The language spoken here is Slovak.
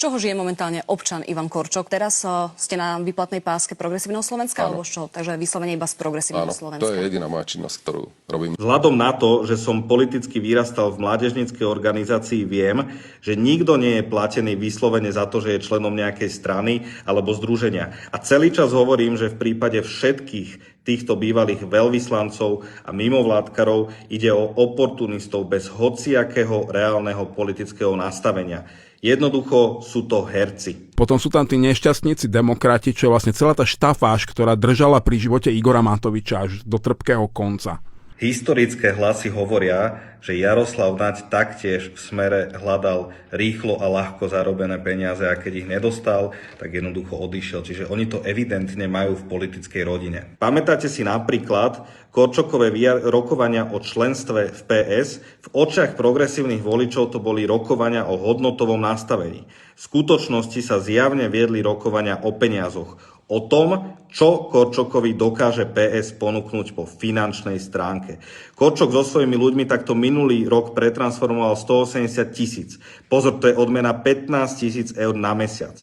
čoho žije momentálne občan Ivan Korčok? Teraz ste na výplatnej páske Progresívneho Slovenska, alebo čo? Takže vyslovene iba z Progresívneho Slovenska. To je jediná moja činnosť, ktorú robím. Vzhľadom na to, že som politicky vyrastal v mládežníckej organizácii, viem, že nikto nie je platený vyslovene za to, že je členom nejakej strany alebo združenia. A celý čas hovorím, že v prípade všetkých týchto bývalých veľvyslancov a mimovládkarov ide o oportunistov bez hociakého reálneho politického nastavenia. Jednoducho sú to herci. Potom sú tam tí nešťastníci demokrati, čo je vlastne celá tá štafáž, ktorá držala pri živote Igora Matoviča až do trpkého konca. Historické hlasy hovoria, že Jaroslav Naď taktiež v Smere hľadal rýchlo a ľahko zarobené peniaze a keď ich nedostal, tak jednoducho odišiel. Čiže oni to evidentne majú v politickej rodine. Pamätáte si napríklad Korčokové rokovania o členstve v PS? V očiach progresívnych voličov to boli rokovania o hodnotovom nastavení. V skutočnosti sa zjavne viedli rokovania o peniazoch. O tom, čo Korčokovi dokáže PS ponúknuť po finančnej stránke. Korčok so svojimi ľuďmi takto minulý rok pretransformoval 180 000. Pozor, to je odmena 15 000 eur na mesiac.